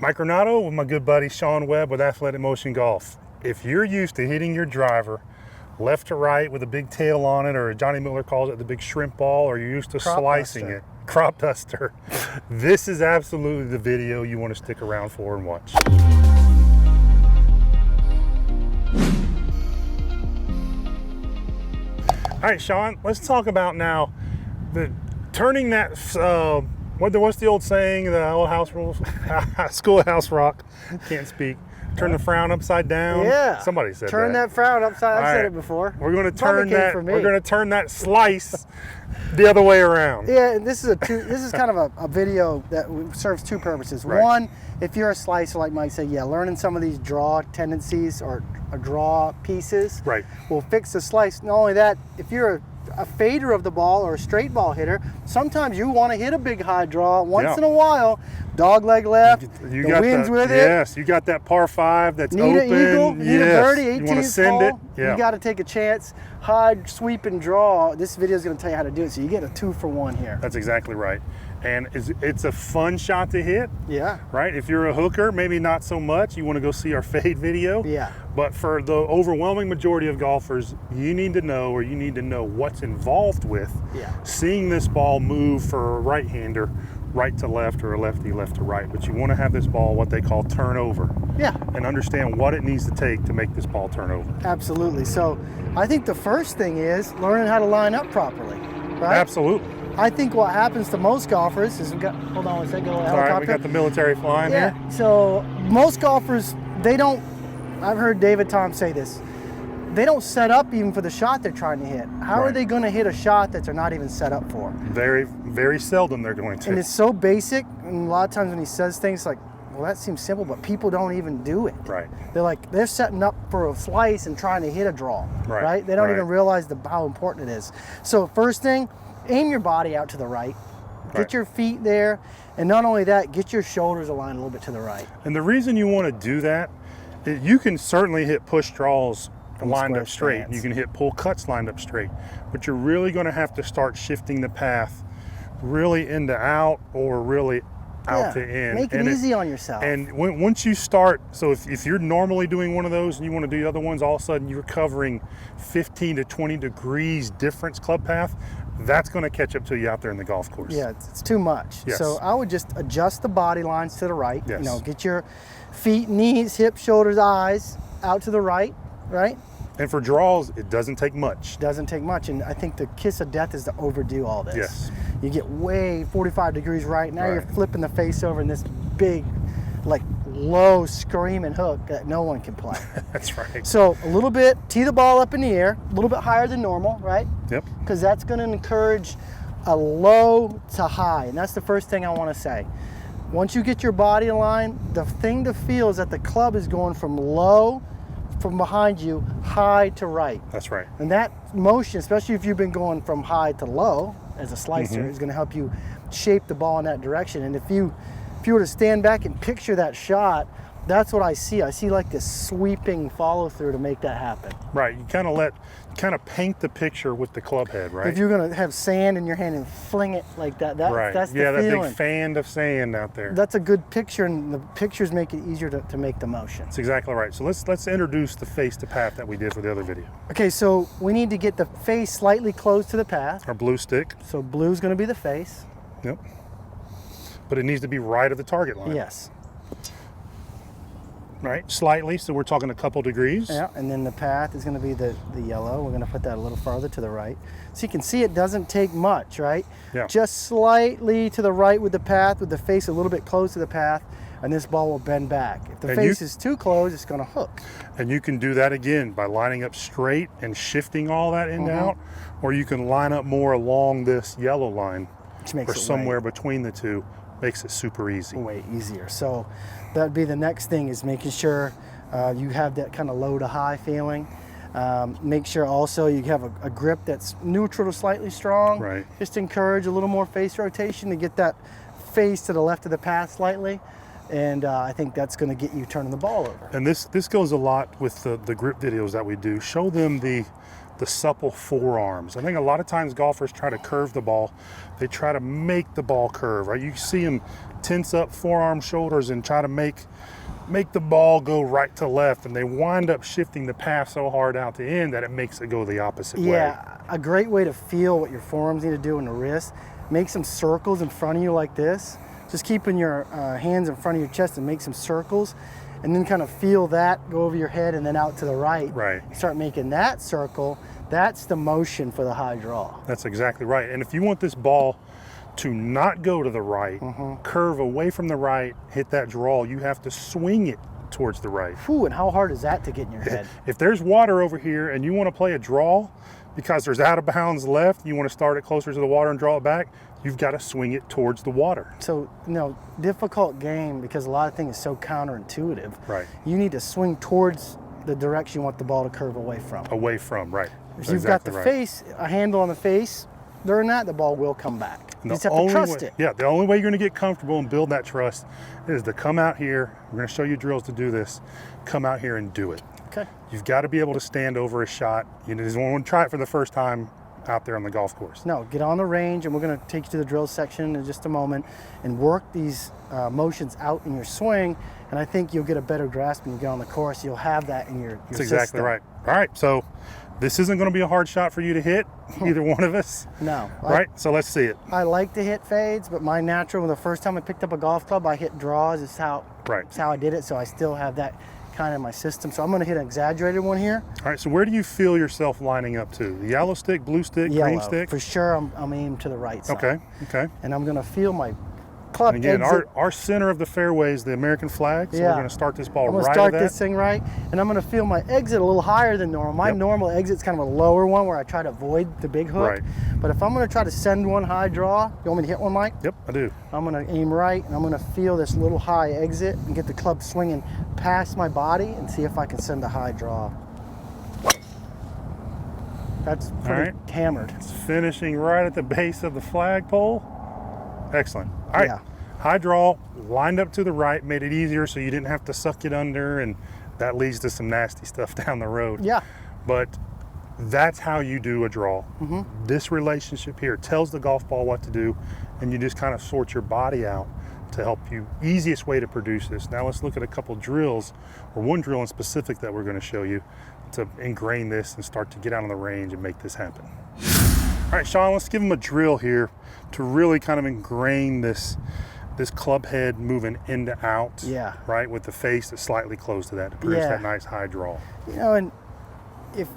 Micronato with my good buddy Sean Webb with Athletic Motion Golf. If you're used to hitting your driver left to right with a big tail on it, or Johnny Miller calls it the big shrimp ball, or you're used to slicing it, crop duster, this is absolutely the video you want to stick around for and watch. All right, Sean, let's talk about now turning that, what's the old saying, the old house rules? Schoolhouse rock, can't speak. Turn the frown upside down. Yeah. Somebody said turn that frown upside. I've said it before. We're going to turn that. We're going to turn that slice the other way around. Yeah, and this is kind of a video that serves two purposes. Right. One, if you're a slicer, like Mike said, yeah, learning some of these draw tendencies or draw pieces will fix the slice. Not only that, if you're a fader of the ball or a straight ball hitter, sometimes you want to hit a big high draw once in a while. Dog leg left, you the got wind's with it. Yes, you got that par 5 that's open. Need an eagle, need a birdie, 18 you want to send it. Yeah. You got to take a chance. High, sweep, and draw. This video is going to tell you how to do it, so you get a 2-for-1 here. That's exactly right. And it's a fun shot to hit. Yeah. Right? If you're a hooker, maybe not so much. You want to go see our fade video. Yeah. But for the overwhelming majority of golfers, you need to know what's involved with seeing this ball move for a right-hander right to left or a lefty left to right. But you want to have this ball what they call turnover. Yeah. And understand what it needs to take to make this ball turn over. Absolutely. So I think the first thing is learning how to line up properly. Right? Absolutely. I think what happens to most golfers is hold on one second, All right, we got the military flying here. So most golfers, I've heard David Tom say this, they don't set up even for the shot they're trying to hit. How are they going to hit a shot that they're not even set up for? Very, very seldom they're going to. And it's so basic, and a lot of times when he says things like, well, that seems simple, but people don't even do it. Right. They're setting up for a slice and trying to hit a draw, right? They don't even realize how important it is. So first thing, aim your body out to the right. Get your feet there, and not only that, get your shoulders aligned a little bit to the right. And the reason you want to do that, you can certainly hit push draws lined up straight. Stance. You can hit pull cuts lined up straight, but you're really going to have to start shifting the path really into out or really out to in. Make it easy on yourself. And once you start, so if you're normally doing one of those and you want to do the other ones, all of a sudden you're covering 15 to 20 degrees difference club path, that's going to catch up to you out there in the golf course. Yeah, it's too much. Yes. So I would just adjust the body lines to the right. Yes. You know, get your feet, knees, hips, shoulders, eyes out to the right, right? And for draws, it doesn't take much. Doesn't take much, and I think the kiss of death is to overdo all this. Yes. You get way 45 degrees right. Now you're flipping the face over in this big, like low screaming hook that no one can play. That's right. So a little bit, tee the ball up in the air, a little bit higher than normal, right? Yep. Because that's going to encourage a low to high, and that's the first thing I want to say. Once you get your body aligned, the thing to feel is that the club is going from low, from behind you, high to right. That's right. And that motion, especially if you've been going from high to low as a slicer, is going to help you shape the ball in that direction. And if you were to stand back and picture that shot, that's what I see. I see like this sweeping follow through to make that happen. Right. You kind of paint the picture with the club head, right? If you're going to have sand in your hand and fling it like that, that's the feeling. That big fan of sand out there. That's a good picture, and the pictures make it easier to make the motion. That's exactly right. So let's introduce the face to path that we did for the other video. Okay, so we need to get the face slightly close to the path. Our blue stick. So blue's going to be the face. Yep. But it needs to be right of the target line. Yes. Right, slightly, so we're talking a couple degrees. Yeah, and then the path is going to be the yellow. We're going to put that a little farther to the right. So you can see it doesn't take much, right? Yeah. Just slightly to the right with the path, with the face a little bit close to the path, and this ball will bend back. If the face is too close, it's going to hook. And you can do that again by lining up straight and shifting all that in and out, or you can line up more along this yellow line, which makes or somewhere between the two. Makes it super easy. Way easier. So that'd be the next thing, is making sure you have that kind of low to high feeling. Make sure also you have a grip that's neutral to slightly strong. Right. Just encourage a little more face rotation to get that face to the left of the path slightly. And I think that's going to get you turning the ball over. And this goes a lot with the grip videos that we do. Show them the the supple forearms. I think a lot of times golfers try to curve the ball. They try to make the ball curve, right? You see them tense up forearm, shoulders, and try to make the ball go right to left, and they wind up shifting the path so hard out the end that it makes it go the opposite way. Yeah, a great way to feel what your forearms need to do in the wrist. Make some circles in front of you like this. Just keeping your hands in front of your chest and make some circles, and then kind of feel that go over your head and then out to the right. Right. Start making that circle. That's the motion for the high draw. That's exactly right. And if you want this ball to not go to the right, curve away from the right, hit that draw, you have to swing it towards the right. Whew, and how hard is that to get in your head? If there's water over here and you want to play a draw because there's out of bounds left, you want to start it closer to the water and draw it back, you've got to swing it towards the water. So, difficult game because a lot of things are so counterintuitive. Right. You need to swing towards the direction you want the ball to curve away from. Away from, right. If you've got the face, a handle on the face, during that, the ball will come back. You just have to trust it. Yeah, the only way you're going to get comfortable and build that trust is to come out here. We're going to show you drills to do this. Come out here and do it. Okay. You've got to be able to stand over a shot. You just want to try it for the first time out there on the golf course. No, get on the range, and we're going to take you to the drill section in just a moment and work these motions out in your swing, and I think you'll get a better grasp when you get on the course. You'll have that in your That's exactly system. right. All right, so this isn't going to be a hard shot for you to hit, either one of us. No. Right, so let's see it. I like to hit fades, but my natural, the first time I picked up a golf club, I hit draws. It's how I did it, so I still have that kind of in my system. So I'm going to hit an exaggerated one here. All right, so where do you feel yourself lining up to? The yellow stick, blue stick, green stick? For sure, I'm aiming to the right side. Okay. And I'm going to feel my club And again, exit. our center of the fairway is the American flag, so we're going to start this ball I'm gonna right start at that. this thing right, and I'm going to feel my exit a little higher than normal. My normal exit's kind of a lower one where I try to avoid the big hook. Right. But if I'm going to try to send one high draw, you want me to hit one, Mike? Yep, I do. I'm going to aim right, and I'm going to feel this little high exit and get the club swinging past my body and see if I can send a high draw. That's pretty hammered. It's finishing right at the base of the flagpole. Excellent. All right. Yeah. High draw, lined up to the right, made it easier so you didn't have to suck it under, and that leads to some nasty stuff down the road. Yeah. But that's how you do a draw. This relationship here tells the golf ball what to do, and you just kind of sort your body out to help you. Easiest way to produce this. Now let's look at a couple drills, or one drill in specific that we're going to show you to ingrain this and start to get out on the range and make this happen. All right, Sean, let's give them a drill here to really kind of ingrain this club head moving in to out, right, with the face that's slightly close to that to produce that nice high draw. And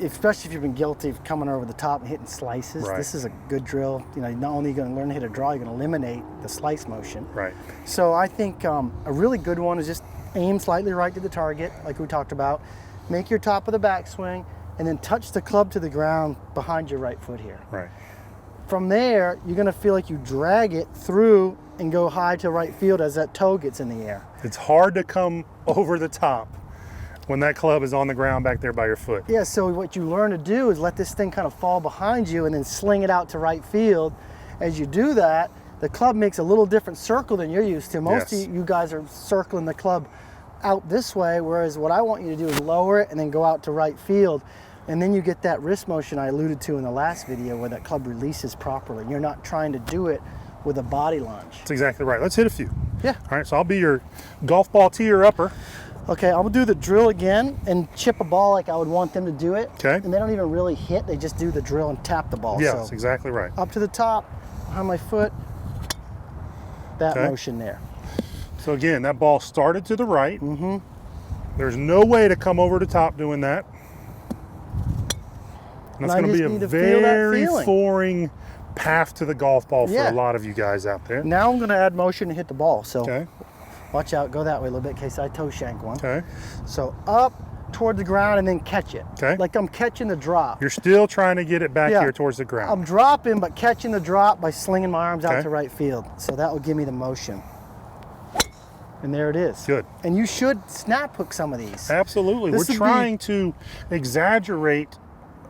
especially if you've been guilty of coming over the top and hitting slices, this is a good drill. Not only are you going to learn to hit a draw, you're going to eliminate the slice motion. Right. So I think a really good one is just aim slightly right to the target, like we talked about. Make your top of the backswing, and then touch the club to the ground behind your right foot here. Right. From there, you're going to feel like you drag it through and go high to right field as that toe gets in the air. It's hard to come over the top when that club is on the ground back there by your foot. Yeah, so what you learn to do is let this thing kind of fall behind you and then sling it out to right field. As you do that, the club makes a little different circle than you're used to. Most of you guys are circling the club out this way, whereas what I want you to do is lower it and then go out to right field. And then you get that wrist motion I alluded to in the last video where that club releases properly. You're not trying to do it with a body lunge. That's exactly right. Let's hit a few. Yeah. All right, so I'll be your golf ball teeer upper. Okay, I'm gonna do the drill again and chip a ball like I would want them to do it. Okay. And they don't even really hit, they just do the drill and tap the ball. Yeah, that's exactly right. Up to the top, behind my foot, that motion there. So again, that ball started to the right. There's no way to come over the top doing that. And that's going to be a very foreign path to the golf ball for a lot of you guys out there. Now I'm going to add motion to hit the ball. So watch out, go that way a little bit in case I toe shank one. Okay. So up toward the ground and then catch it. Okay. Like I'm catching the drop. You're still trying to get it back here towards the ground. I'm dropping, but catching the drop by slinging my arms out to right field. So that will give me the motion. And there it is. Good. And you should snap hook some of these. Absolutely. We're trying to exaggerate,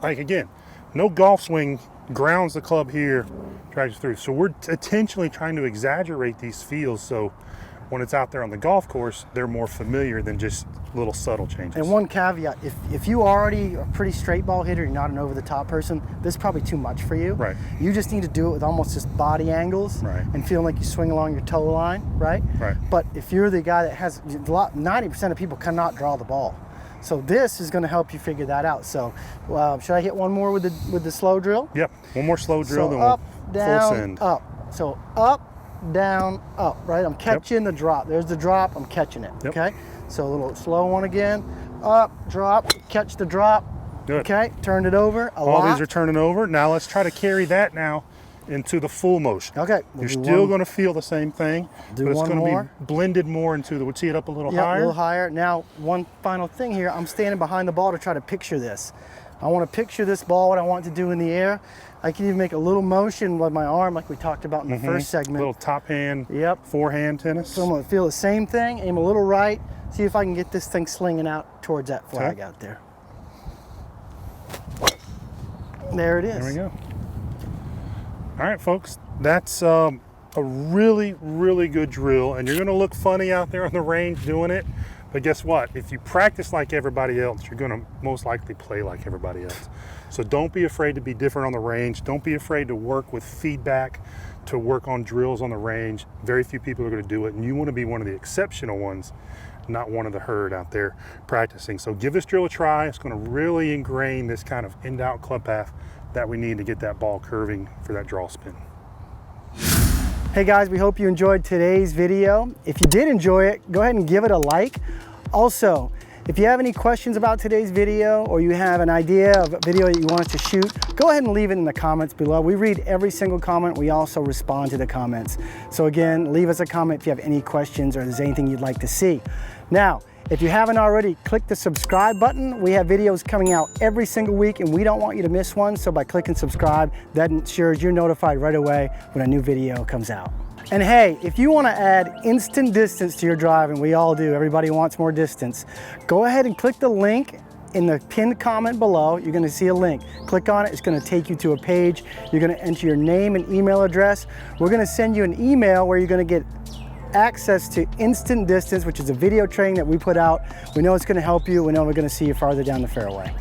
like again, no golf swing grounds the club here, drags through. So we're intentionally trying to exaggerate these feels. So when it's out there on the golf course, they're more familiar than just little subtle changes. And one caveat, if you already are a pretty straight ball hitter, you're not an over-the-top person, this is probably too much for you. Right. You just need to do it with almost just body angles, right, and feeling like you swing along your toe line, right? Right. But if you're the guy that has, 90% of people cannot draw the ball. So this is going to help you figure that out. So should I hit one more with the slow drill? Yep, one more slow drill, so then up, we'll down, full send. up. So up, down, up, right? I'm catching the drop. There's the drop, I'm catching it, okay? So a little slow one again. Up, drop, catch the drop. Good. Okay, turn it over a All lot. these are turning over. Now let's try to carry that now into the full motion. Okay. You're still going to feel the same thing, but it's going to be blended more into the, we'll tee it up a little higher. A little higher. Now, one final thing here, I'm standing behind the ball to try to picture this. I want to picture this ball, what I want to do in the air. I can even make a little motion with my arm like we talked about in the first segment. A little top hand, yep, forehand tennis. So I'm going to feel the same thing, aim a little right, see if I can get this thing slinging out towards that flag out there. There it is. There we go. All right, folks, that's a really, really good drill, and you're going to look funny out there on the range doing it, but guess what? If you practice like everybody else, you're going to most likely play like everybody else. So don't be afraid to be different on the range. Don't be afraid to work with feedback, to work on drills on the range. Very few people are going to do it, and you want to be one of the exceptional ones, not one of the herd out there practicing. So give this drill a try. It's going to really ingrain this kind of in-out club path that we need to get that ball curving for that draw spin. Hey guys, we hope you enjoyed today's video. If you did enjoy it, go ahead and give it a like. Also, if you have any questions about today's video, or you have an idea of a video that you want us to shoot, go ahead and leave it in the comments below. We read every single comment. We also respond to the comments. So again, leave us a comment if you have any questions or there's anything you'd like to see. Now, if you haven't already, click the subscribe button. We have videos coming out every single week, and we don't want you to miss one. So by clicking subscribe, that ensures you're notified right away when a new video comes out. And hey, if you want to add instant distance to your drive, and we all do, everybody wants more distance, go ahead and click the link in the pinned comment below. You're going to see a link. Click on it. It's going to take you to a page. You're going to enter your name and email address. We're going to send you an email where you're going to get access to instant distance, which is a video training that we put out. We know it's going to help you. We know we're going to see you farther down the fairway.